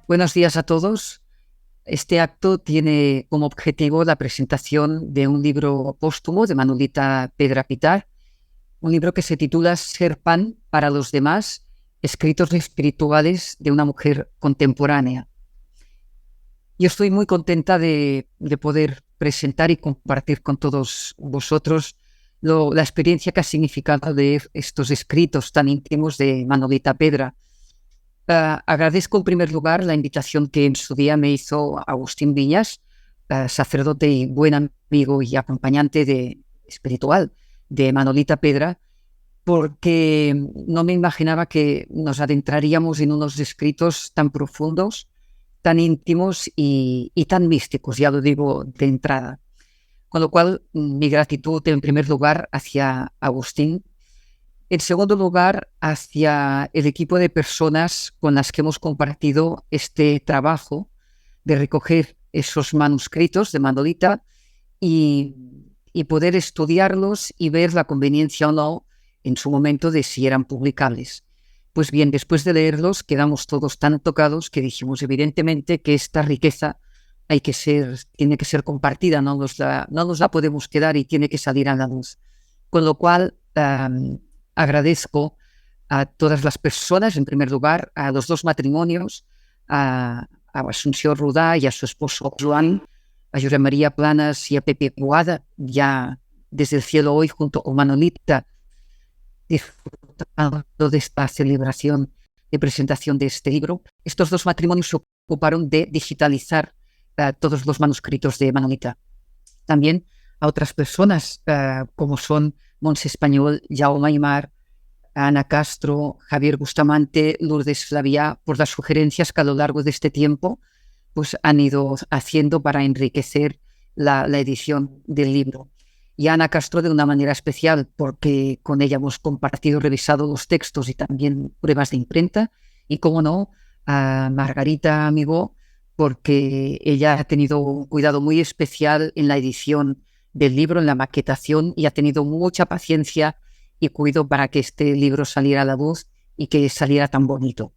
Buenos días a todos. Este acto tiene como objetivo la presentación de un libro póstumo de Manolita Pedra Pitar, un libro que se titula Ser pan para los demás, escritos espirituales de una mujer contemporánea. Yo estoy muy contenta de poder presentar y compartir con todos vosotros la experiencia que ha significado leer estos escritos tan íntimos de Manolita Pedra. Agradezco en primer lugar la invitación que en su día me hizo Agustín Viñas, sacerdote y buen amigo y acompañante espiritual de Manolita Pedra, porque no me imaginaba que nos adentraríamos en unos escritos tan profundos, tan íntimos y tan místicos, ya lo digo de entrada. Con lo cual, mi gratitud en primer lugar hacia Agustín. En segundo lugar, hacia el equipo de personas con las que hemos compartido este trabajo de recoger esos manuscritos de Manolita y, y poder estudiarlos y ver la conveniencia o no en su momento de si eran publicables. Pues bien, después de leerlos quedamos todos tan tocados que dijimos evidentemente que esta riqueza tiene que ser compartida, no nos la podemos quedar y tiene que salir a la luz. Con lo cual, agradezco a todas las personas, en primer lugar, a los dos matrimonios, a Asunción Rudá y a su esposo Joan, a José María Planas y a Pepe Boada, ya desde el cielo hoy junto con Manolita, disfrutando de esta celebración de presentación de este libro. Estos dos matrimonios se ocuparon de digitalizar todos los manuscritos de Manolita. También a otras personas como son Montse Español, Jaume Aymar, Ana Castro, Javier Bustamante, Lourdes Flaviá, por las sugerencias que a lo largo de este tiempo pues, han ido haciendo para enriquecer la edición del libro. Y a Ana Castro de una manera especial, porque con ella hemos compartido, revisado los textos y también pruebas de imprenta. Y, como no, a Margarita Amigó, porque ella ha tenido un cuidado muy especial en la edición del libro, en la maquetación, y ha tenido mucha paciencia y cuidado para que este libro saliera a la luz y que saliera tan bonito.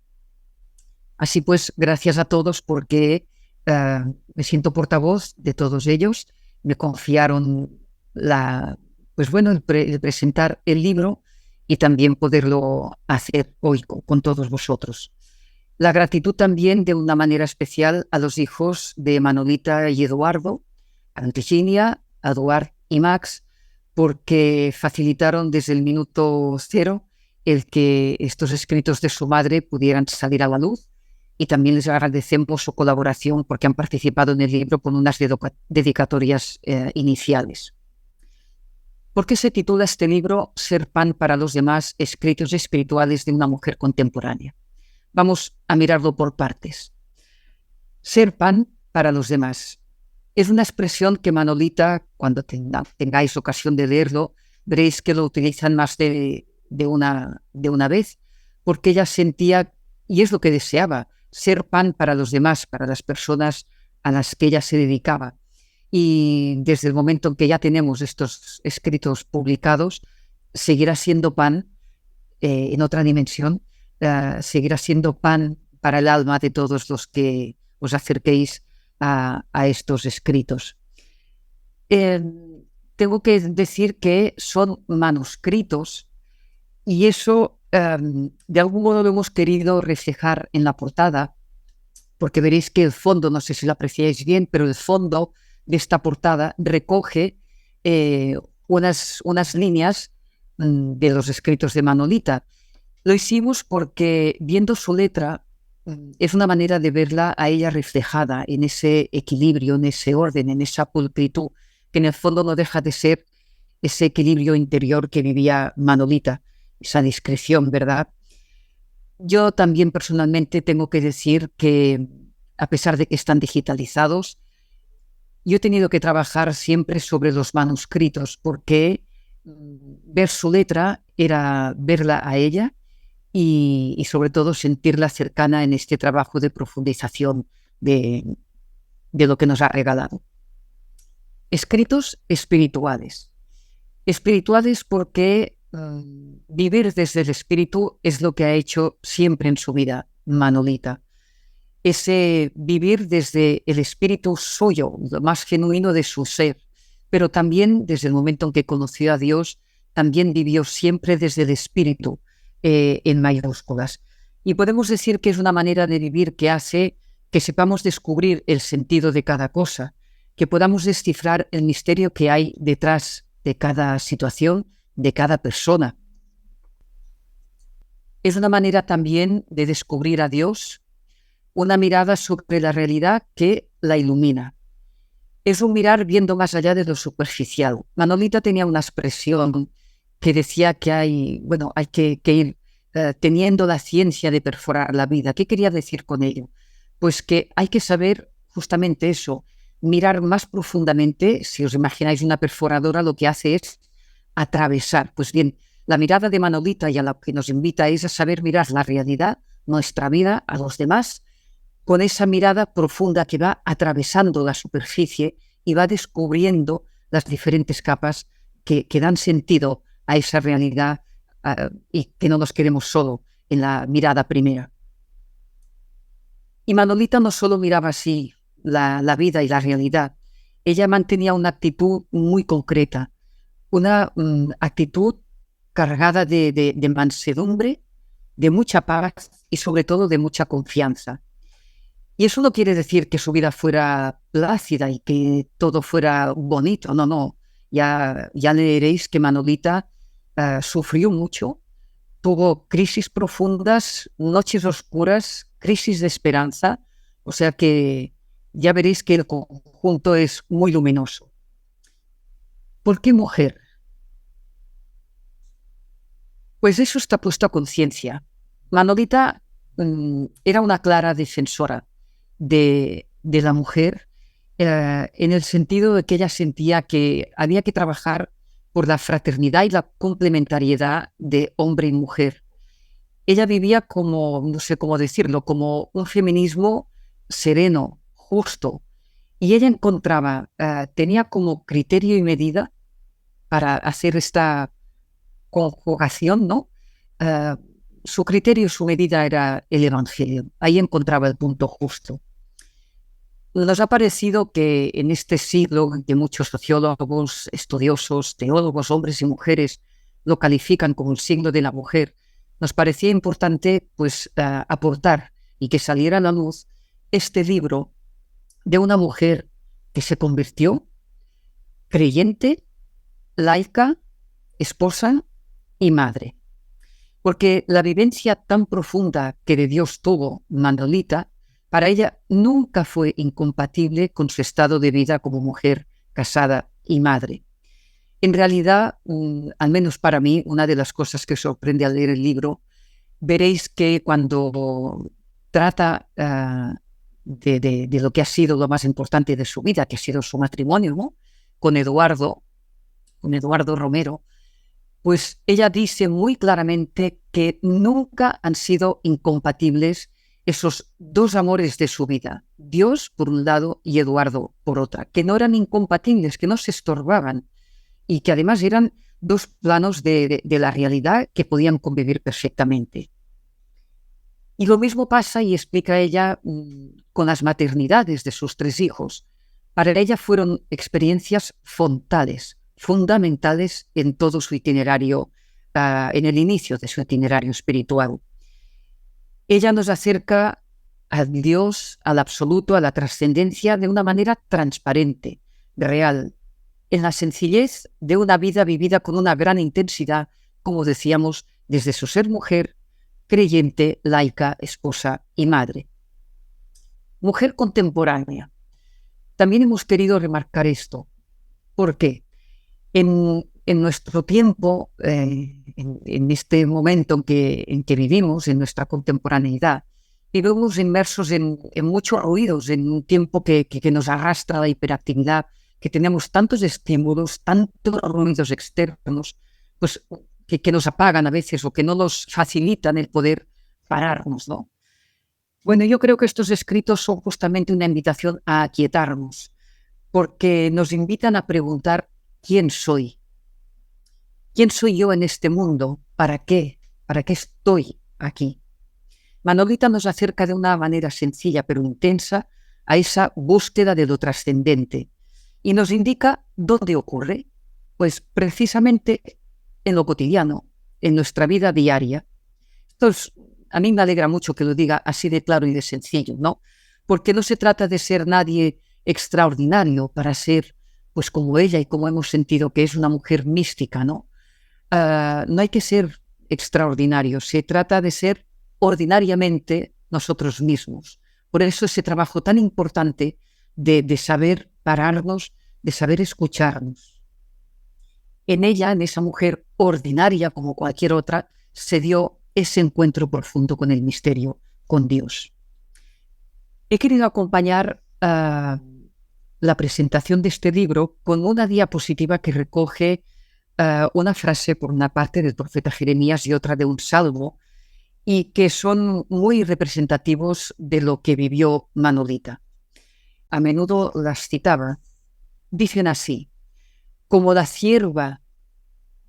Así pues, gracias a todos porque me siento portavoz de todos ellos. Me confiaron el presentar el libro y también poderlo hacer hoy con todos vosotros. La gratitud también de una manera especial a los hijos de Manolita y Eduardo, a Virginia, a Eduard y Max, porque facilitaron desde el minuto cero el que estos escritos de su madre pudieran salir a la luz, y también les agradecemos su colaboración porque han participado en el libro con unas dedicatorias iniciales. ¿Por qué se titula este libro Ser pan para los demás, escritos espirituales de una mujer contemporánea? Vamos a mirarlo por partes. Ser pan para los demás es una expresión que Manolita, cuando tengáis ocasión de leerlo, veréis que lo utilizan más de una vez, porque ella sentía, y es lo que deseaba, ser pan para los demás, para las personas a las que ella se dedicaba. Y desde el momento en que ya tenemos estos escritos publicados, seguirá siendo pan en otra dimensión, seguirá siendo pan para el alma de todos los que os acerquéis a estos escritos. Tengo que decir que son manuscritos y eso de algún modo lo hemos querido reflejar en la portada, porque veréis que el fondo, no sé si lo apreciáis bien, pero el fondo de esta portada recoge unas líneas de los escritos de Manolita. Lo hicimos porque, viendo su letra, es una manera de verla a ella reflejada en ese equilibrio, en ese orden, en esa pulcritud, que en el fondo no deja de ser ese equilibrio interior que vivía Manolita, esa discreción, ¿verdad? Yo también personalmente tengo que decir que, a pesar de que están digitalizados, yo he tenido que trabajar siempre sobre los manuscritos, porque ver su letra era verla a ella y sobre todo sentirla cercana en este trabajo de profundización de lo que nos ha regalado. Escritos espirituales. Espirituales porque vivir desde el espíritu es lo que ha hecho siempre en su vida Manolita. ese vivir desde el espíritu suyo, lo más genuino de su ser, pero también desde el momento en que conoció a Dios, también vivió siempre desde el espíritu, en mayúsculas. Y podemos decir que es una manera de vivir que hace que sepamos descubrir el sentido de cada cosa, que podamos descifrar el misterio que hay detrás de cada situación, de cada persona. Es una manera también de descubrir a Dios, una mirada sobre la realidad que la ilumina. Es un mirar viendo más allá de lo superficial. Manolita tenía una expresión que decía que hay que ir teniendo la ciencia de perforar la vida. ¿Qué quería decir con ello? Pues que hay que saber justamente eso, mirar más profundamente. Si os imagináis una perforadora, lo que hace es atravesar. Pues bien, la mirada de Manolita y a la que nos invita es a saber mirar la realidad, nuestra vida, a los demás, con esa mirada profunda que va atravesando la superficie y va descubriendo las diferentes capas que dan sentido a esa realidad, y que no nos quedemos solo en la mirada primera. Y Manolita no solo miraba así la vida y la realidad, ella mantenía una actitud muy concreta, una actitud cargada de mansedumbre, de mucha paz y sobre todo de mucha confianza. Y eso no quiere decir que su vida fuera plácida y que todo fuera bonito, no, no. Ya leeréis que Manolita sufrió mucho, tuvo crisis profundas, noches oscuras, crisis de esperanza, o sea que ya veréis que el conjunto es muy luminoso. ¿Por qué mujer? Pues eso está puesto a conciencia. Manolita era una clara defensora de la mujer, en el sentido de que ella sentía que había que trabajar por la fraternidad y la complementariedad de hombre y mujer. Ella vivía como, no sé cómo decirlo, como un feminismo sereno, justo, y ella encontraba, tenía como criterio y medida para hacer esta conjugación, ¿no? Eh, Su criterio, su medida era el Evangelio. Ahí encontraba el punto justo. Nos ha parecido que en este siglo en que muchos sociólogos, estudiosos, teólogos, hombres y mujeres lo califican como el siglo de la mujer, nos parecía importante pues aportar y que saliera a la luz este libro de una mujer que se convirtió creyente, laica, esposa y madre. Porque la vivencia tan profunda que de Dios tuvo Manolita, para ella nunca fue incompatible con su estado de vida como mujer casada y madre. En realidad, al menos para mí, una de las cosas que sorprende al leer el libro, veréis que cuando trata de lo que ha sido lo más importante de su vida, que ha sido su matrimonio, ¿no? con Eduardo Romero, pues ella dice muy claramente que nunca han sido incompatibles esos dos amores de su vida, Dios por un lado y Eduardo por otra, que no eran incompatibles, que no se estorbaban y que además eran dos planos de la realidad que podían convivir perfectamente. Y lo mismo pasa, y explica ella, con las maternidades de sus tres hijos. Para ella fueron experiencias fontales, fundamentales en todo su itinerario, en el inicio de su itinerario espiritual. Ella nos acerca a Dios, al absoluto, a la trascendencia de una manera transparente, real, en la sencillez de una vida vivida con una gran intensidad, como decíamos, desde su ser mujer, creyente, laica, esposa y madre. Mujer contemporánea. También hemos querido remarcar esto. ¿Por qué? En nuestro tiempo, en este momento en que vivimos, en nuestra contemporaneidad, vivimos inmersos en muchos ruidos, en un tiempo que nos arrastra a la hiperactividad, que tenemos tantos estímulos, tantos ruidos externos, pues que nos apagan a veces o que no nos facilitan el poder pararnos, ¿no? Bueno, yo creo que estos escritos son justamente una invitación a aquietarnos, porque nos invitan a preguntar ¿quién soy? ¿Quién soy yo en este mundo? ¿Para qué? ¿Para qué estoy aquí? Manolita nos acerca de una manera sencilla pero intensa a esa búsqueda de lo trascendente y nos indica dónde ocurre, pues precisamente en lo cotidiano, en nuestra vida diaria. A mí me alegra mucho que lo diga así de claro y de sencillo, ¿no? Porque no se trata de ser nadie extraordinario para ser, pues como ella y como hemos sentido que es una mujer mística, ¿no? No hay que ser extraordinario, se trata de ser ordinariamente nosotros mismos. Por eso ese trabajo tan importante de saber pararnos, de saber escucharnos. En ella, en esa mujer ordinaria como cualquier otra, se dio ese encuentro profundo con el misterio, con Dios. He querido acompañar la presentación de este libro con una diapositiva que recoge una frase por una parte del profeta Jeremías y otra de un salmo, y que son muy representativos de lo que vivió Manolita. A menudo las citaba. Dicen así: como la cierva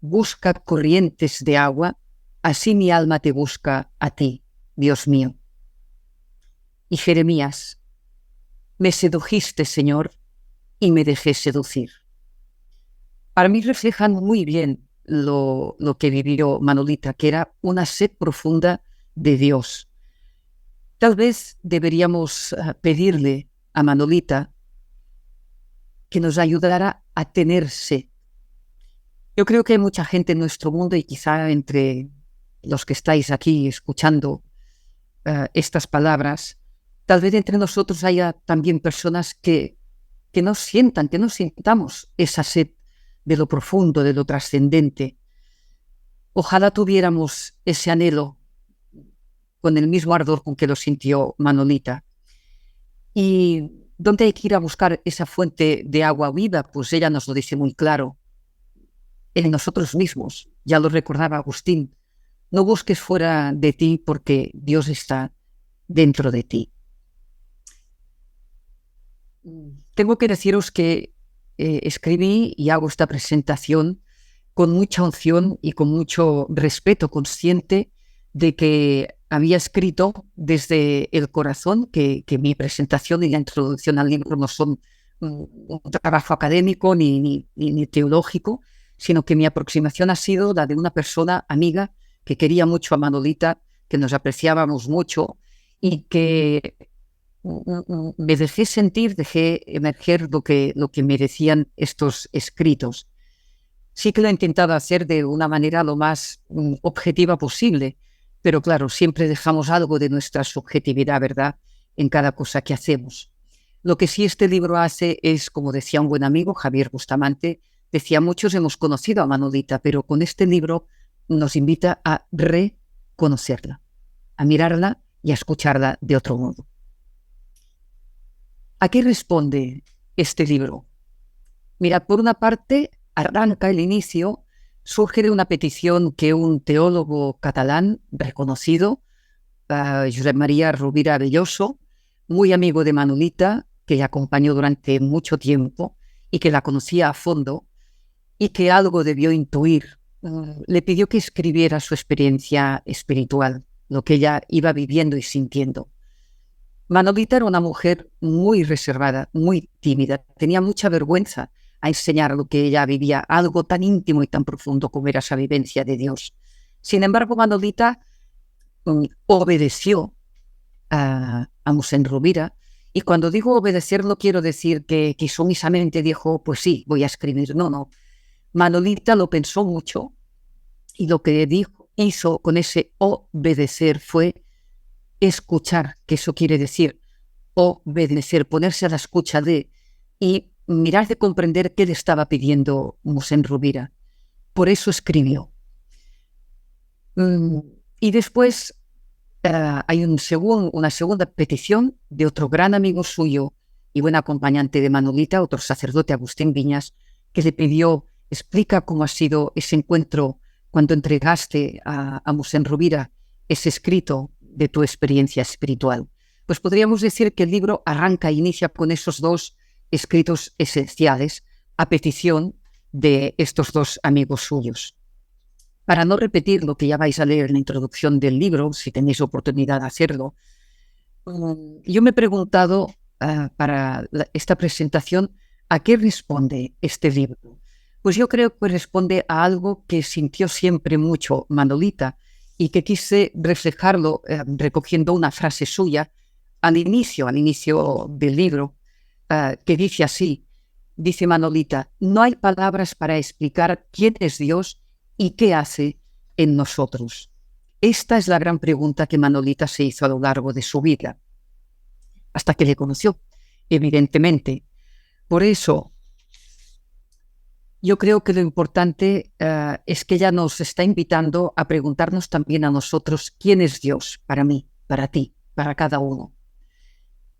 busca corrientes de agua, así mi alma te busca a ti, Dios mío. Y Jeremías: me sedujiste, Señor, y me dejé seducir. Para mí reflejan muy bien lo que vivió Manolita, que era una sed profunda de Dios. Tal vez deberíamos pedirle a Manolita que nos ayudara a tener sed. Yo creo que hay mucha gente en nuestro mundo, y quizá entre los que estáis aquí escuchando estas palabras, tal vez entre nosotros haya también personas que no sintamos esa sed de lo profundo, de lo trascendente. Ojalá tuviéramos ese anhelo con el mismo ardor con que lo sintió Manolita. ¿Y dónde hay que ir a buscar esa fuente de agua viva? Pues ella nos lo dice muy claro: en nosotros mismos. Ya lo recordaba Agustín: no busques fuera de ti porque Dios está dentro de ti. Tengo que deciros que escribí y hago esta presentación con mucha unción y con mucho respeto, consciente de que había escrito desde el corazón, que mi presentación y la introducción al libro no son un trabajo académico ni teológico, sino que mi aproximación ha sido la de una persona amiga que quería mucho a Manolita, que nos apreciábamos mucho y que me dejé sentir, dejé emerger lo que me decían estos escritos. Sí que lo he intentado hacer de una manera lo más objetiva posible, pero claro, siempre dejamos algo de nuestra subjetividad, ¿verdad?, en cada cosa que hacemos. Lo que sí este libro hace es, como decía un buen amigo, Javier Bustamante, decía: muchos hemos conocido a Manolita, pero con este libro nos invita a reconocerla, a mirarla y a escucharla de otro modo. ¿A qué responde este libro? Mira, por una parte, arranca el inicio, surge de una petición que un teólogo catalán reconocido, Josep María Rovira Belloso, muy amigo de Manolita, que la acompañó durante mucho tiempo y que la conocía a fondo y que algo debió intuir, le pidió que escribiera su experiencia espiritual, lo que ella iba viviendo y sintiendo. Manolita era una mujer muy reservada, muy tímida, tenía mucha vergüenza a enseñar lo que ella vivía, algo tan íntimo y tan profundo como era esa vivencia de Dios. Sin embargo, Manolita obedeció a Mosén Rovira, y cuando digo obedecer no quiero decir que sumisamente dijo: pues sí, voy a escribir. No. Manolita lo pensó mucho y lo que hizo con ese obedecer fue escuchar, que eso quiere decir obedecer, ponerse a la escucha de y mirar de comprender qué le estaba pidiendo Mosén Rovira. Por eso escribió. Y después hay una segunda petición de otro gran amigo suyo y buen acompañante de Manolita, otro sacerdote, Agustín Viñas, que le pidió: explica cómo ha sido ese encuentro cuando entregaste a Mosén Rovira ese escrito de tu experiencia espiritual. Pues podríamos decir que el libro arranca e inicia con esos dos escritos esenciales a petición de estos dos amigos suyos. Para no repetir lo que ya vais a leer en la introducción del libro, si tenéis oportunidad de hacerlo, yo me he preguntado para esta presentación, ¿a qué responde este libro? Pues yo creo que responde a algo que sintió siempre mucho Manolita y que quise reflejarlo recogiendo una frase suya al inicio del libro, que dice así, dice Manolita: no hay palabras para explicar quién es Dios y qué hace en nosotros. Esta es la gran pregunta que Manolita se hizo a lo largo de su vida, hasta que le conoció, evidentemente. Por eso, yo creo que lo importante es que ella nos está invitando a preguntarnos también a nosotros quién es Dios para mí, para ti, para cada uno.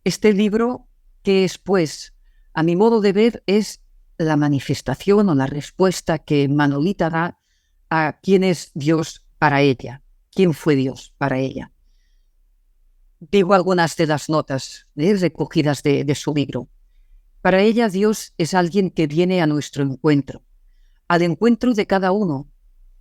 Este libro, que es, pues, a mi modo de ver, es la manifestación o la respuesta que Manolita da a quién es Dios para ella, quién fue Dios para ella. Digo algunas de las notas recogidas de su libro. Para ella, Dios es alguien que viene a nuestro encuentro, al encuentro de cada uno,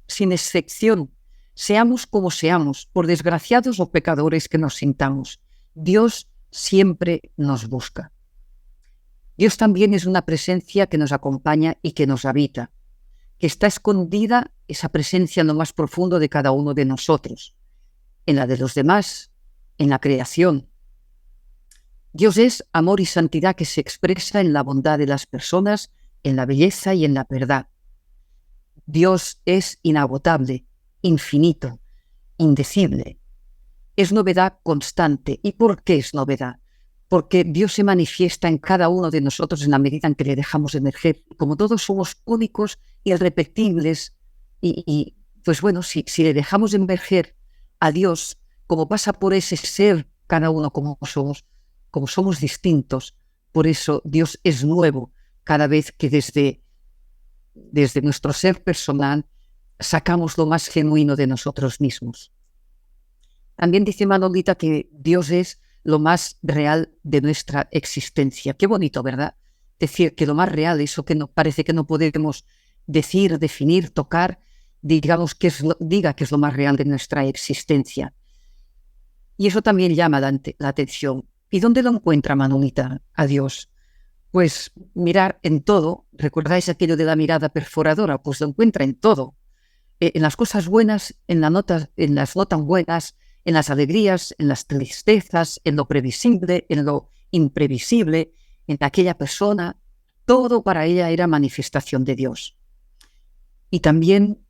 sin excepción, seamos como seamos, por desgraciados o pecadores que nos sintamos. Dios siempre nos busca. Dios también es una presencia que nos acompaña y que nos habita, que está escondida esa presencia en lo más profundo de cada uno de nosotros, en la de los demás, en la creación. Dios es amor y santidad que se expresa en la bondad de las personas, en la belleza y en la verdad. Dios es inagotable, infinito, indecible. Es novedad constante. ¿Y por qué es novedad? Porque Dios se manifiesta en cada uno de nosotros en la medida en que le dejamos emerger. Como todos somos únicos, irrepetibles, pues bueno, si le dejamos emerger a Dios, como pasa por ese ser, cada uno como somos distintos, por eso Dios es nuevo cada vez que desde nuestro ser personal sacamos lo más genuino de nosotros mismos. También dice Manolita que Dios es lo más real de nuestra existencia. Qué bonito, ¿verdad? Decir que lo más real, eso que parece que no podemos decir, definir, tocar, diga que es lo más real de nuestra existencia. Y eso también llama la atención. ¿Y dónde lo encuentra Manolita a Dios? Pues mirar en todo. ¿Recordáis aquello de la mirada perforadora? Pues lo encuentra en todo. En las cosas buenas, en las no tan buenas, en las alegrías, en las tristezas, en lo previsible, en lo imprevisible, en aquella persona. Todo para ella era manifestación de Dios. Y también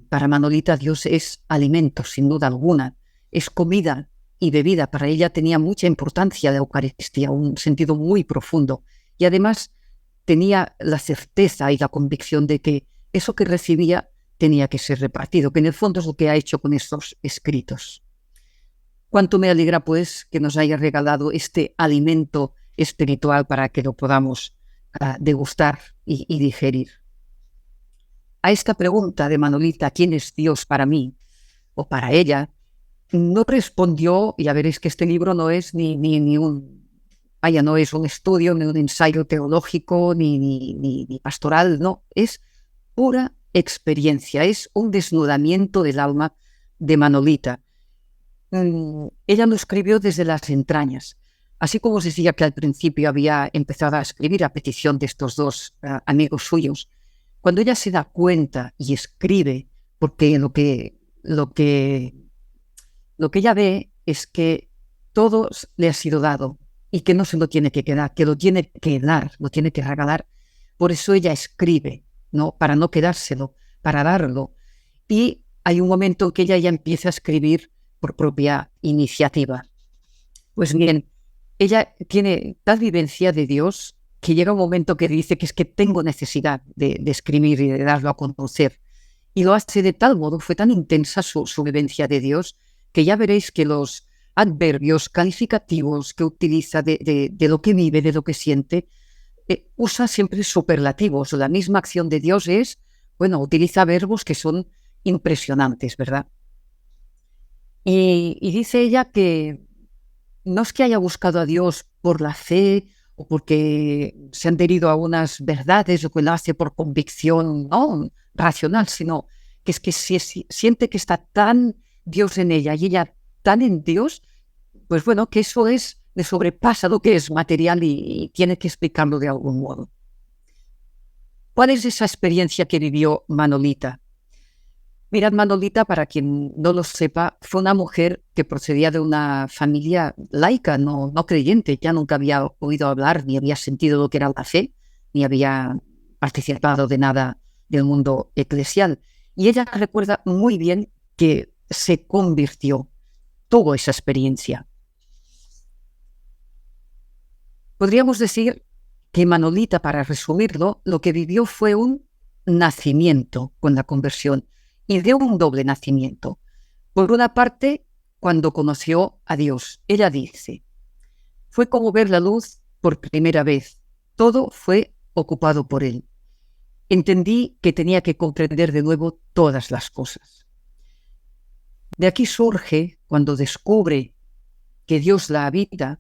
para Manolita Dios es alimento, sin duda alguna. Es comida y bebida. Para ella tenía mucha importancia la Eucaristía, un sentido muy profundo. Y además tenía la certeza y la convicción de que eso que recibía tenía que ser repartido, que en el fondo es lo que ha hecho con estos escritos. Cuánto me alegra, pues, que nos haya regalado este alimento espiritual para que lo podamos degustar y digerir. A esta pregunta de Manolita, ¿quién es Dios para mí o para ella?, no respondió, y ya veréis que este libro no es no es un estudio, ni un ensayo teológico, ni pastoral, no, es pura experiencia, es un desnudamiento del alma de Manolita. Ella lo escribió desde las entrañas, así como os decía que al principio había empezado a escribir a petición de estos dos amigos suyos. Cuando ella se da cuenta y escribe, porque lo que ella ve es que todo le ha sido dado y que no se lo tiene que quedar, que lo tiene que dar, lo tiene que regalar. Por eso ella escribe, ¿no? Para no quedárselo, para darlo. Y hay un momento en que ella ya empieza a escribir por propia iniciativa. Pues bien, ella tiene tal vivencia de Dios que llega un momento que dice que es que tengo necesidad de escribir y de darlo a conocer. Y lo hace de tal modo, fue tan intensa su vivencia de Dios, que ya veréis que los adverbios calificativos que utiliza de lo que vive, de lo que siente, usa siempre superlativos. La misma acción de Dios utiliza verbos que son impresionantes, ¿verdad? Y dice ella que no es que haya buscado a Dios por la fe o porque se han adherido a unas verdades o que lo hace por convicción, ¿no?, racional, sino que es que siente que está tan Dios en ella y ella tan en Dios, pues bueno, que eso le sobrepasa lo que es material y tiene que explicarlo de algún modo. ¿Cuál es esa experiencia que vivió Manolita? Mirad, Manolita, para quien no lo sepa, fue una mujer que procedía de una familia laica, no creyente. Ya nunca había oído hablar, ni había sentido lo que era la fe, ni había participado de nada del mundo eclesial. Y ella recuerda muy bien que se convirtió, tuvo esa experiencia. Podríamos decir que Manolita, para resumirlo, lo que vivió fue un nacimiento con la conversión, y de un doble nacimiento. Por una parte, cuando conoció a Dios, ella dice, fue como ver la luz por primera vez. Todo fue ocupado por él. Entendí que tenía que comprender de nuevo todas las cosas. De aquí surge, cuando descubre que Dios la habita,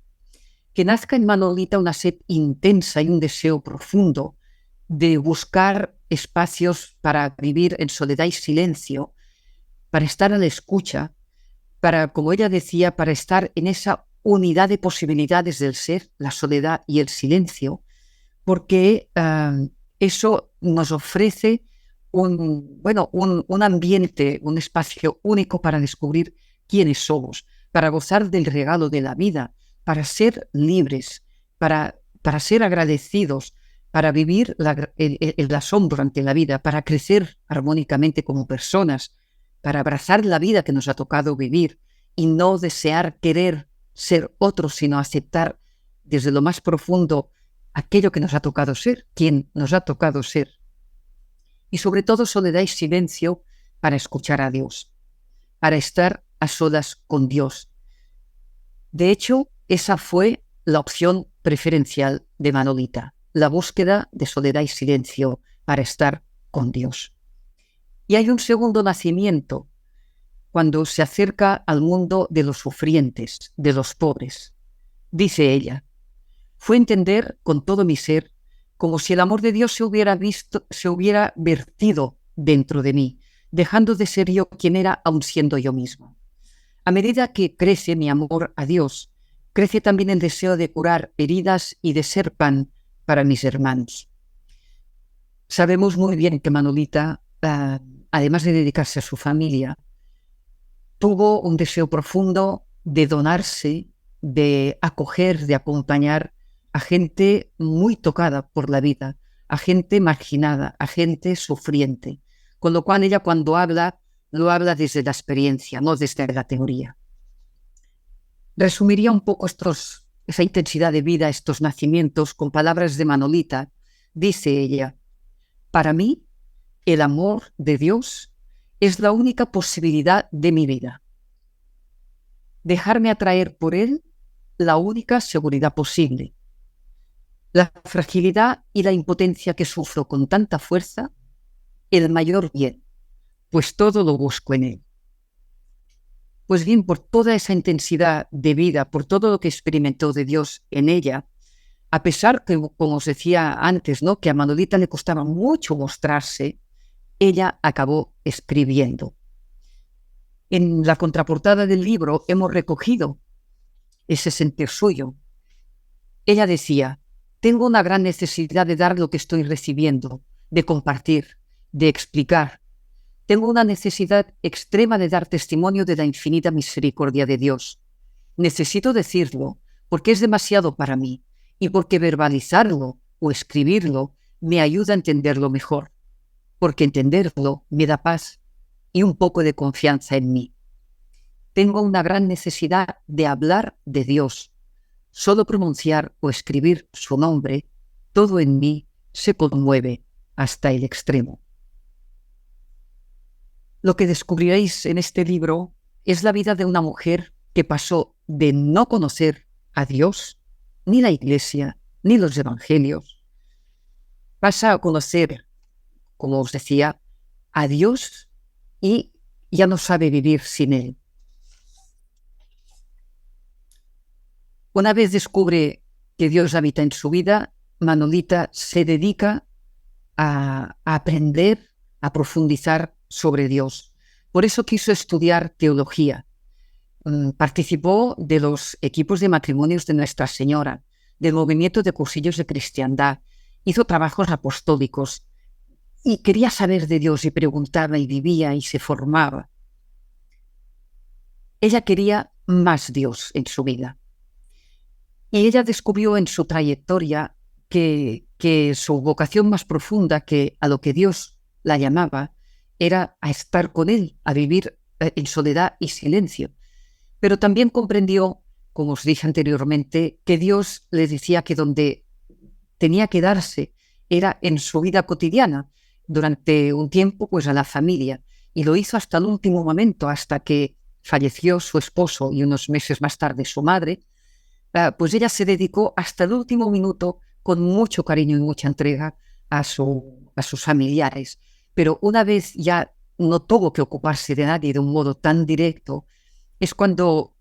que nazca en Manolita una sed intensa y un deseo profundo de buscar espacios para vivir en soledad y silencio, para estar a la escucha, para, como ella decía, para estar en esa unidad de posibilidades del ser, la soledad y el silencio, porque eso nos ofrece un ambiente, un espacio único para descubrir quiénes somos, para gozar del regalo de la vida, para ser libres, para ser agradecidos, para vivir el asombro ante la vida, para crecer armónicamente como personas, para abrazar la vida que nos ha tocado vivir y no desear querer ser otros, sino aceptar desde lo más profundo aquello que nos ha tocado ser, quien nos ha tocado ser. Y sobre todo soledad y silencio para escuchar a Dios, para estar a solas con Dios. De hecho, esa fue la opción preferencial de Manolita, la búsqueda de soledad y silencio para estar con Dios. Y hay un segundo nacimiento, cuando se acerca al mundo de los sufrientes, de los pobres. Dice ella, fue entender con todo mi ser como si el amor de Dios se hubiera vertido dentro de mí, dejando de ser yo quien era, aun siendo yo mismo. A medida que crece mi amor a Dios, crece también el deseo de curar heridas y de ser pan para mis hermanos. Sabemos muy bien que Manolita, además de dedicarse a su familia, tuvo un deseo profundo de donarse, de acoger, de acompañar a gente muy tocada por la vida, a gente marginada, a gente sufriente. Con lo cual ella, cuando habla, lo habla desde la experiencia, no desde la teoría. Resumiría un poco esa intensidad de vida, estos nacimientos, con palabras de Manolita. Dice ella, para mí, el amor de Dios es la única posibilidad de mi vida. Dejarme atraer por él, la única seguridad posible. La fragilidad y la impotencia que sufro con tanta fuerza, el mayor bien, pues todo lo busco en él. Pues bien, por toda esa intensidad de vida, por todo lo que experimentó de Dios en ella, a pesar que, como os decía antes, ¿no?, que a Manolita le costaba mucho mostrarse, ella acabó escribiendo. En la contraportada del libro hemos recogido ese sentir suyo. Ella decía, tengo una gran necesidad de dar lo que estoy recibiendo, de compartir, de explicar. Tengo una necesidad extrema de dar testimonio de la infinita misericordia de Dios. Necesito decirlo porque es demasiado para mí y porque verbalizarlo o escribirlo me ayuda a entenderlo mejor, porque entenderlo me da paz y un poco de confianza en mí. Tengo una gran necesidad de hablar de Dios. Solo pronunciar o escribir su nombre, todo en mí se conmueve hasta el extremo. Lo que descubriréis en este libro es la vida de una mujer que pasó de no conocer a Dios, ni la Iglesia, ni los Evangelios. Pasa a conocer, como os decía, a Dios y ya no sabe vivir sin él. Una vez descubre que Dios habita en su vida, Manolita se dedica a aprender, a profundizar sobre Dios. Por eso quiso estudiar teología. Participó de los equipos de matrimonios de Nuestra Señora, del movimiento de cursillos de cristiandad, hizo trabajos apostólicos y quería saber de Dios y preguntaba y vivía y se formaba. Ella quería más Dios en su vida. Y ella descubrió en su trayectoria que su vocación más profunda, que a lo que Dios la llamaba, era a estar con Él, a vivir en soledad y silencio. Pero también comprendió, como os dije anteriormente, que Dios le decía que donde tenía que darse era en su vida cotidiana, durante un tiempo pues a la familia, y lo hizo hasta el último momento, hasta que falleció su esposo y unos meses más tarde su madre. Pues ella se dedicó hasta el último minuto con mucho cariño y mucha entrega a sus familiares. Pero una vez ya no tuvo que ocuparse de nadie de un modo tan directo, es cuando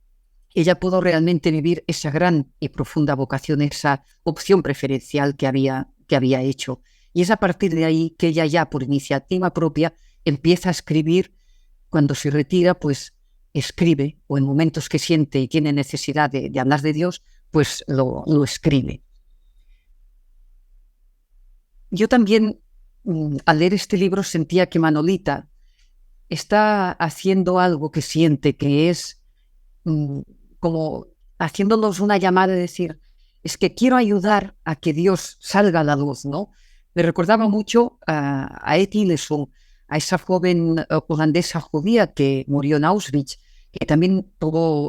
ella pudo realmente vivir esa gran y profunda vocación, esa opción preferencial que había hecho. Y es a partir de ahí que ella ya por iniciativa propia empieza a escribir. Cuando se retira, pues escribe, o en momentos que siente y tiene necesidad de hablar de Dios, pues lo escribe. Yo también, al leer este libro, sentía que Manolita está haciendo algo que siente que es como haciéndonos una llamada de decir, es que quiero ayudar a que Dios salga a la luz, ¿no? Me recordaba mucho a Etty Hillesum, a esa joven holandesa judía que murió en Auschwitz, que también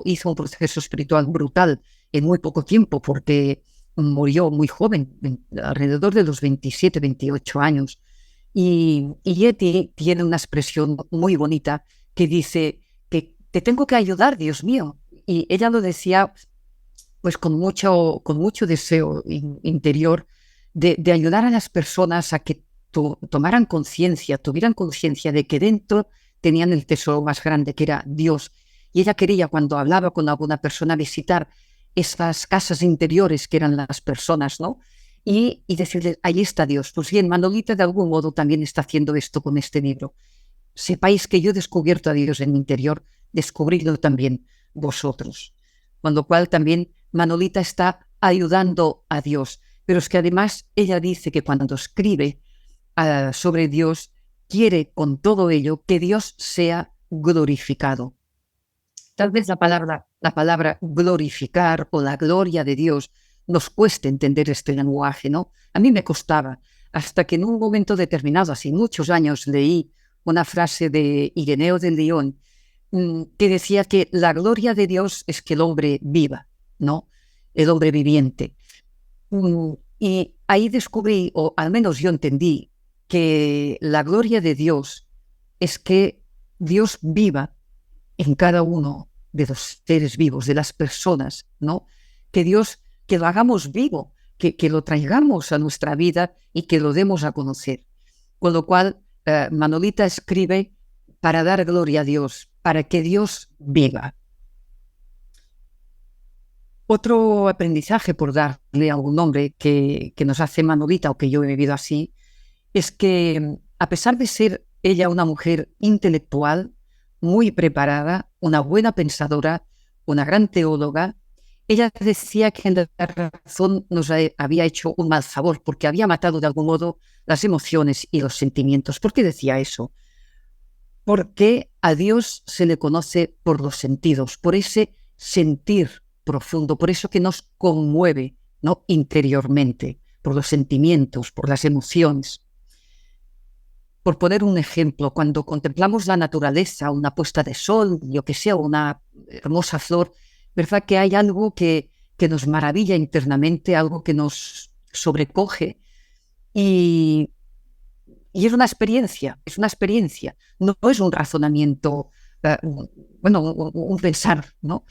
hizo un proceso espiritual brutal en muy poco tiempo, porque murió muy joven, alrededor de los 27, 28 años. Y Etty tiene una expresión muy bonita que dice que te tengo que ayudar, Dios mío. Y ella lo decía pues con mucho deseo interior de ayudar a las personas a que tuvieran conciencia de que dentro tenían el tesoro más grande, que era Dios. Y ella quería, cuando hablaba con alguna persona, visitar esas casas interiores que eran las personas, ¿no? Y decirles, ahí está Dios. Pues bien, Manolita de algún modo también está haciendo esto con este libro. Sepáis que yo he descubierto a Dios en mi interior, descubridlo también vosotros. Con lo cual también Manolita está ayudando a Dios. Pero es que además ella dice que cuando escribe sobre Dios, quiere con todo ello que Dios sea glorificado. Tal vez la palabra glorificar o la gloria de Dios nos cueste entender este lenguaje, ¿no? A mí me costaba, hasta que en un momento determinado, hace muchos años, leí una frase de Ireneo de León que decía que la gloria de Dios es que el hombre viva, ¿no? El hombre viviente. Y ahí descubrí, o al menos yo entendí, que la gloria de Dios es que Dios viva en cada uno de los seres vivos, de las personas, ¿no? Que Dios, que lo hagamos vivo, que lo traigamos a nuestra vida y que lo demos a conocer. Con lo cual, Manolita escribe para dar gloria a Dios, para que Dios viva. Otro aprendizaje, por darle algún nombre, que nos hace Manolita, o que yo he vivido así, es que a pesar de ser ella una mujer intelectual, muy preparada, una buena pensadora, una gran teóloga, ella decía que la razón nos había hecho un mal favor, porque había matado de algún modo las emociones y los sentimientos. ¿Por qué decía eso? Porque a Dios se le conoce por los sentidos, por ese sentir profundo, por eso que nos conmueve, ¿no? Interiormente, por los sentimientos, por las emociones. Por poner un ejemplo, cuando contemplamos la naturaleza, una puesta de sol, yo que sé, una hermosa flor, ¿verdad que hay algo que nos maravilla internamente, algo que nos sobrecoge? Y es una experiencia, no es un razonamiento, un pensar, ¿no?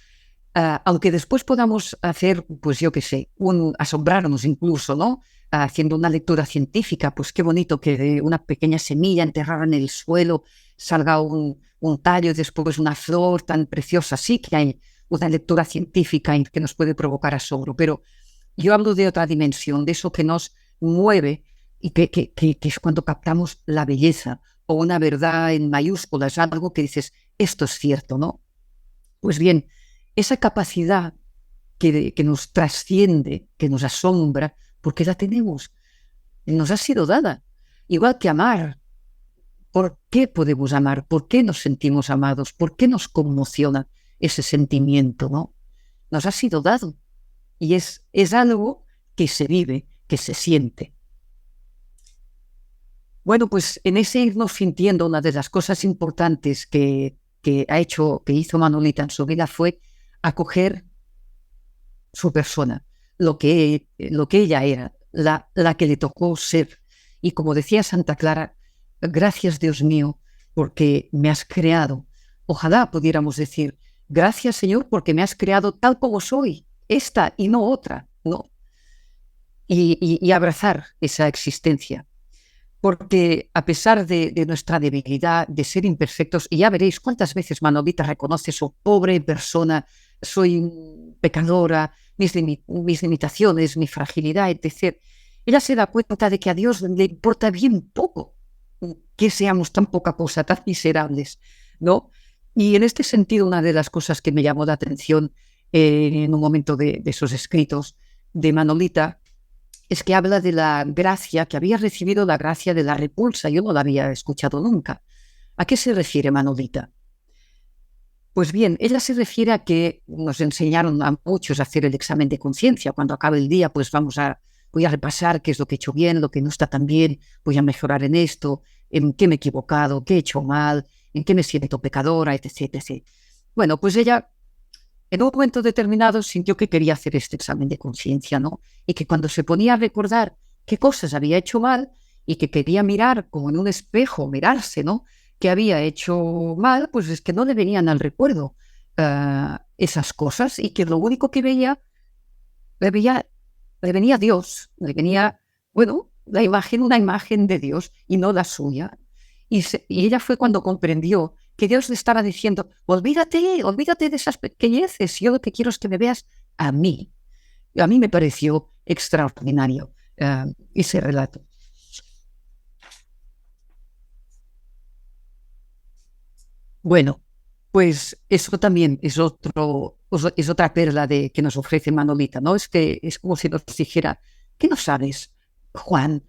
Aunque después podamos hacer, pues yo qué sé, asombrarnos incluso, ¿no? Haciendo una lectura científica, pues qué bonito que de una pequeña semilla enterrada en el suelo salga un tallo y después una flor tan preciosa. Sí que hay una lectura científica que nos puede provocar asombro, pero yo hablo de otra dimensión, de eso que nos mueve y que es cuando captamos la belleza o una verdad en mayúsculas, algo que dices, esto es cierto, ¿no? Pues bien, esa capacidad que nos trasciende, que nos asombra, porque la tenemos, nos ha sido dada. Igual que amar. ¿Por qué podemos amar? ¿Por qué nos sentimos amados? ¿Por qué nos conmociona ese sentimiento, no? Nos ha sido dado y es algo que se vive, que se siente. Bueno, pues en ese irnos sintiendo, una de las cosas importantes que hizo Manolita en su vida fue acoger su persona, lo que ella era, la que le tocó ser. Y como decía Santa Clara, gracias Dios mío, porque me has creado. Ojalá pudiéramos decir, gracias Señor, porque me has creado tal como soy, esta y no otra, ¿no? Y abrazar esa existencia. Porque a pesar de nuestra debilidad, de ser imperfectos, y ya veréis cuántas veces Manolita reconoce su pobre persona, soy pecadora, mis limitaciones, mi fragilidad, etc. Ella se da cuenta de que a Dios le importa bien poco que seamos tan poca cosa, tan miserables, ¿no? Y en este sentido, una de las cosas que me llamó la atención en un momento de sus escritos de Manolita, es que habla de la gracia, que había recibido la gracia de la repulsa. Yo no la había escuchado nunca. ¿A qué se refiere Manolita? Pues bien, ella se refiere a que nos enseñaron a muchos a hacer el examen de conciencia. Cuando acabe el día, pues voy a repasar qué es lo que he hecho bien, lo que no está tan bien, voy a mejorar en esto, en qué me he equivocado, qué he hecho mal, en qué me siento pecadora, etc, etc. Bueno, pues ella en un momento determinado sintió que quería hacer este examen de conciencia, ¿no? Y que cuando se ponía a recordar qué cosas había hecho mal y que quería mirar como en un espejo, mirarse, ¿no? Que había hecho mal, pues es que no le venían al recuerdo esas cosas y que lo único que veía, le veía, le venía Dios, le venía, bueno, una imagen de Dios y no la suya. Y ella fue cuando comprendió que Dios le estaba diciendo, olvídate de esas pequeñeces, yo lo que quiero es que me veas a mí. Y a mí me pareció extraordinario ese relato. Bueno, pues eso también es otra perla que nos ofrece Manolita, ¿no? Es que es como si nos dijera, ¿qué no sabes, Juan,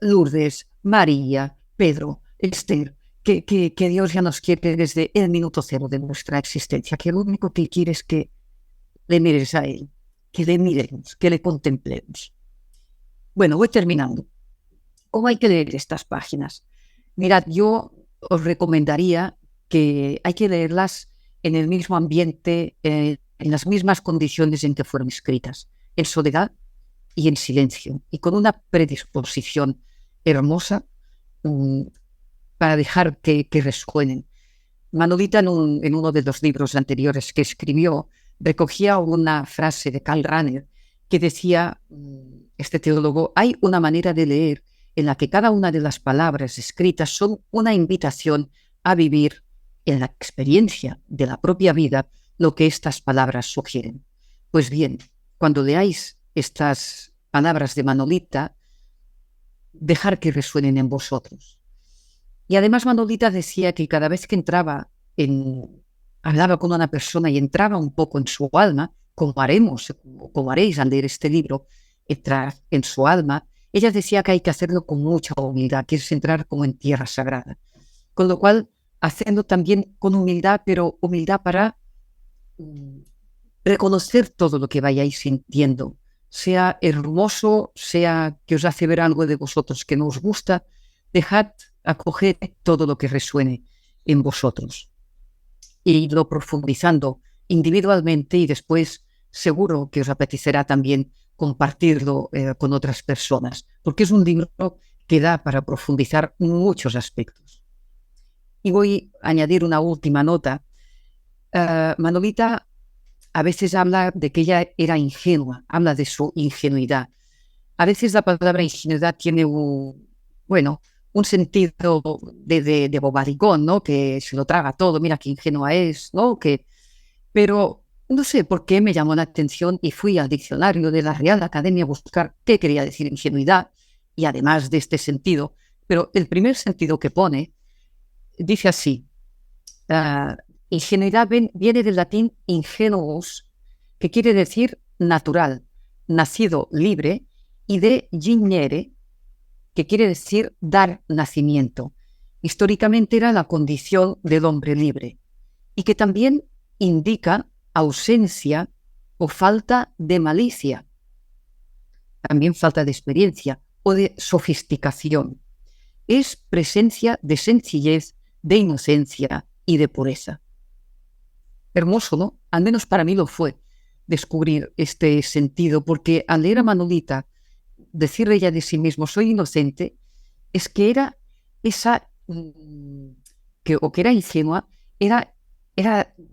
Lourdes, María, Pedro, Esther? Que Dios ya nos quiere desde el minuto cero de nuestra existencia, que lo único que quiere es que le mires a Él, que le miremos, que le contemplemos. Bueno, voy terminando. ¿Cómo hay que leer estas páginas? Mirad, yo os recomendaría que hay que leerlas en el mismo ambiente, en las mismas condiciones en que fueron escritas, en soledad y en silencio, y con una predisposición hermosa para dejar que resuenen. Manolita, en uno de los libros anteriores que escribió, recogía una frase de Karl Rahner que decía, este teólogo, hay una manera de leer en la que cada una de las palabras escritas son una invitación a vivir en la experiencia de la propia vida lo que estas palabras sugieren. Pues bien, cuando leáis estas palabras de Manolita, dejar que resuenen en vosotros. Y además Manolita decía que cada vez que hablaba con una persona y entraba un poco en su alma, como haréis al leer este libro, entrar en su alma, ella decía que hay que hacerlo con mucha humildad, que es entrar como en tierra sagrada. Con lo cual, haciendo también con humildad, pero humildad para reconocer todo lo que vayáis sintiendo, sea hermoso, sea que os hace ver algo de vosotros que no os gusta, dejad acoger todo lo que resuene en vosotros y lo profundizando individualmente y después seguro que os apetecerá también compartirlo con otras personas, porque es un libro que da para profundizar muchos aspectos. Y voy a añadir una última nota. Manolita a veces habla de que ella era ingenua, habla de su ingenuidad. A veces la palabra ingenuidad tiene un sentido de bobaricón, ¿no? Que se lo traga todo, mira qué ingenua es, ¿no? Pero no sé por qué me llamó la atención y fui al diccionario de la Real Academia a buscar qué quería decir ingenuidad y además de este sentido, pero el primer sentido que pone dice así, ingenuidad viene del latín ingenuus, que quiere decir natural, nacido libre, y de gignere, que quiere decir dar nacimiento. Históricamente era la condición del hombre libre y que también indica ausencia o falta de malicia, también falta de experiencia o de sofisticación. Es presencia de sencillez, de inocencia y de pureza. Hermoso, ¿no? Al menos para mí lo fue descubrir este sentido, porque al leer a Manolita decir ella de sí mismo, soy inocente, es que era esa, o que era ingenua,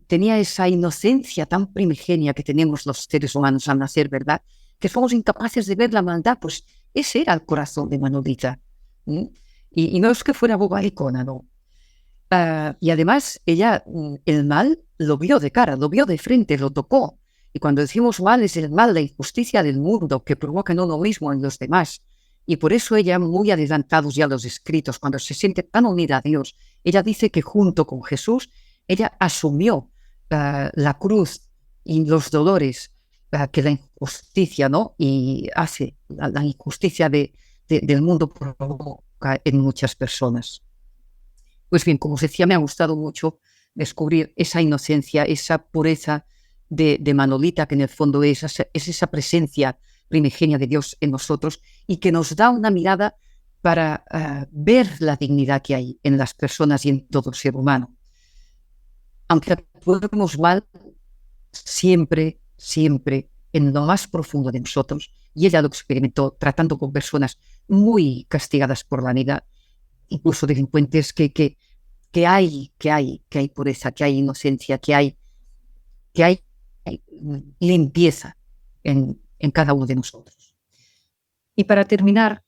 tenía esa inocencia tan primigenia que tenemos los seres humanos al nacer, ¿verdad? Que somos incapaces de ver la maldad, pues ese era el corazón de Manolita. Y no es que fuera bobalicona, no. Y además ella el mal lo vio de cara, lo vio de frente, lo tocó. Y cuando decimos mal es el mal, la injusticia del mundo que provoca en uno mismo en los demás. Y por eso ella, muy adelantados ya los escritos, cuando se siente tan unida a Dios, ella dice que junto con Jesús, ella asumió la cruz y los dolores que la injusticia, ¿no? Y hace la injusticia del mundo provoca en muchas personas. Pues bien, como os decía, me ha gustado mucho descubrir esa inocencia, esa pureza de Manolita, que en el fondo es esa presencia primigenia de Dios en nosotros y que nos da una mirada para ver la dignidad que hay en las personas y en todo el ser humano. Aunque actuemos mal, siempre, siempre, en lo más profundo de nosotros, y ella lo experimentó tratando con personas muy castigadas por la vida, incluso delincuentes que hay pureza, que hay inocencia, que hay limpieza en cada uno de nosotros. Y para terminar,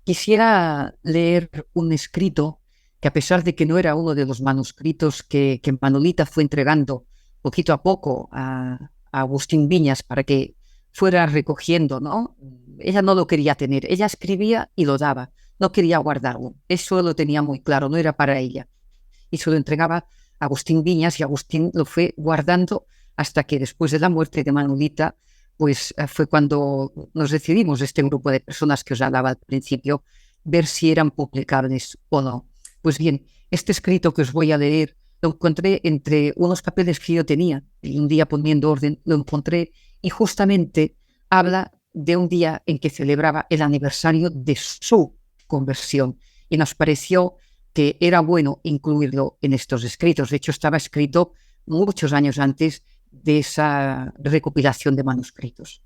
quisiera leer un escrito que, a pesar de que no era uno de los manuscritos que Manolita fue entregando poquito a poco a Agustín Viñas para que fuera recogiendo, ¿no? Ella no lo quería tener, ella escribía y lo daba, no quería guardarlo, eso lo tenía muy claro, no era para ella. Y se lo entregaba a Agustín Viñas y Agustín lo fue guardando hasta que después de la muerte de Manolita, pues fue cuando nos decidimos, este grupo de personas que os hablaba al principio, ver si eran publicables o no. Pues bien, este escrito que os voy a leer lo encontré entre unos papeles que yo tenía y un día poniendo orden lo encontré y justamente habla de un día en que celebraba el aniversario de su conversión y nos pareció que era bueno incluirlo en estos escritos. De hecho, estaba escrito muchos años antes de esa recopilación de manuscritos.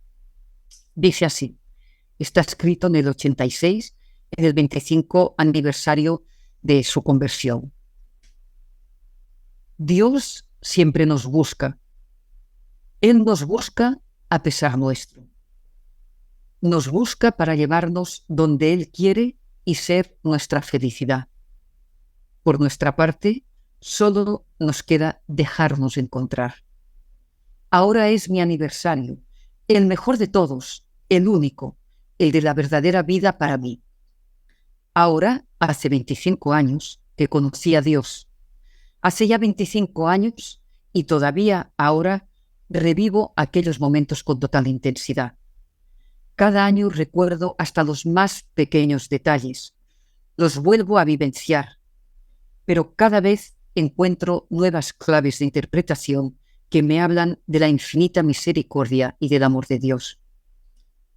Dice así, está escrito en el 86, en el 25 aniversario de su conversión. Dios siempre nos busca. Él nos busca a pesar nuestro. Nos busca para llevarnos donde Él quiere y ser nuestra felicidad. Por nuestra parte, solo nos queda dejarnos encontrar. Ahora es mi aniversario, el mejor de todos, el único, el de la verdadera vida para mí. Ahora, hace 25 años que conocí a Dios. Hace ya 25 años y todavía ahora revivo aquellos momentos con total intensidad. Cada año recuerdo hasta los más pequeños detalles. Los vuelvo a vivenciar, pero cada vez encuentro nuevas claves de interpretación que me hablan de la infinita misericordia y del amor de Dios.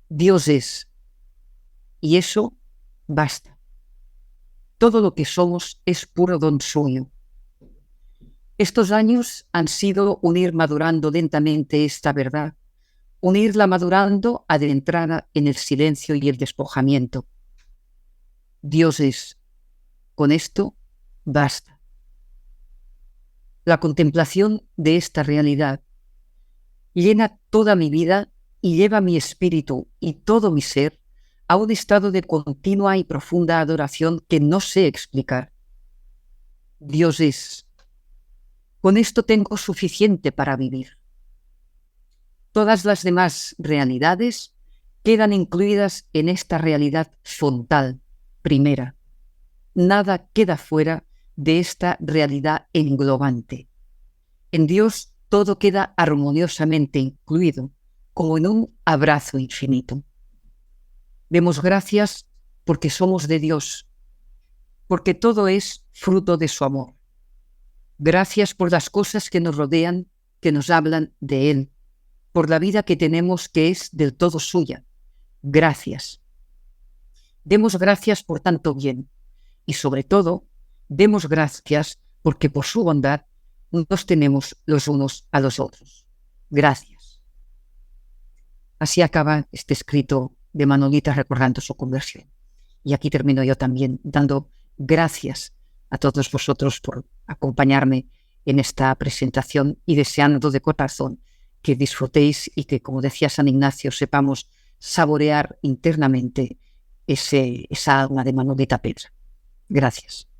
Dios es, y eso basta. Todo lo que somos es puro don suyo. Estos años han sido un ir madurando lentamente esta verdad, un irla madurando adentrada en el silencio y el despojamiento. Dios es, con esto basta. La contemplación de esta realidad llena toda mi vida y lleva mi espíritu y todo mi ser a un estado de continua y profunda adoración que no sé explicar. Dios es. Con esto tengo suficiente para vivir. Todas las demás realidades quedan incluidas en esta realidad frontal, primera. Nada queda fuera de esta realidad englobante. En Dios todo queda armoniosamente incluido, como en un abrazo infinito. Demos gracias porque somos de Dios, porque todo es fruto de su amor. Gracias por las cosas que nos rodean, que nos hablan de Él, por la vida que tenemos que es del todo suya. Gracias. Demos gracias por tanto bien y sobre todo, demos gracias porque por su bondad nos tenemos los unos a los otros. Gracias. Así acaba este escrito de Manolita recordando su conversión. Y aquí termino yo también dando gracias a todos vosotros por acompañarme en esta presentación y deseando de corazón que disfrutéis y que, como decía San Ignacio, sepamos saborear internamente esa alma de Manolita Pedra. Gracias.